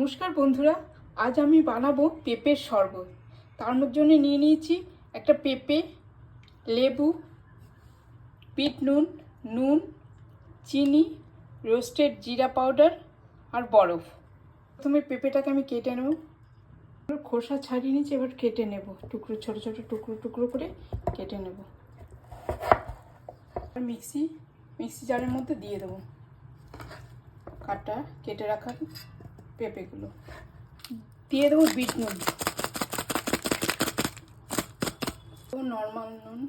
নমস্কার বন্ধুরা, আজ আমি বানাবো পেঁপের শরবত। তার জন্য নিয়ে নিয়েছি একটা পেঁপে, লেবু, বিট নুন, নুন, চিনি, রোস্টেড জিরা পাউডার আর বরফ। প্রথমে পেঁপেটাকে আমি কেটে নেব। খোসা ছাড়িয়ে নিয়েছি, এবার কেটে নেব টুকরো, ছোট ছোট টুকরো টুকরো করে কেটে নেব। আর মিক্সি জারের মধ্যে দিয়ে দেবো কেটে রাখা পেঁপেগুলো। দিয়ে দেবো বিট নুন, নর্মাল নুন,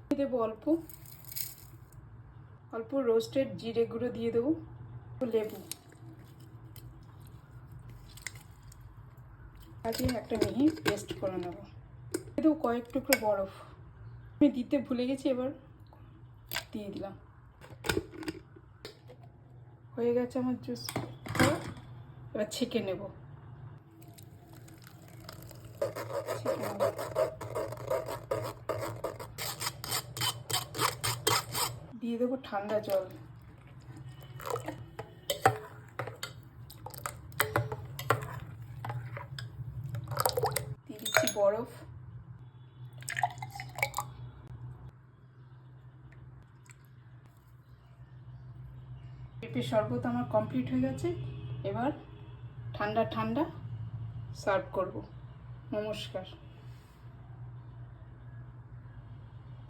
দিয়ে দেবো অল্প অল্প রোস্টেড জিরে গুঁড়ো দিয়ে দেবো, লেবু, দিয়ে একটা মিহি পেস্ট করে নেবো। দিয়ে দেবো কয়েক টুকরো বরফ, আমি দিতে ভুলে গেছি, এবার দিয়ে দিলাম। হয়ে গেছে আমার জুস। এবার ছেঁকে নেব। দিয়ে দেবো ঠান্ডা জল, দিয়ে দিচ্ছি বরফ। পেঁপের শরবত আমার কমপ্লিট হয়ে গেছে। এবার ঠান্ডা ঠান্ডা সার্ভ করব। নমস্কার।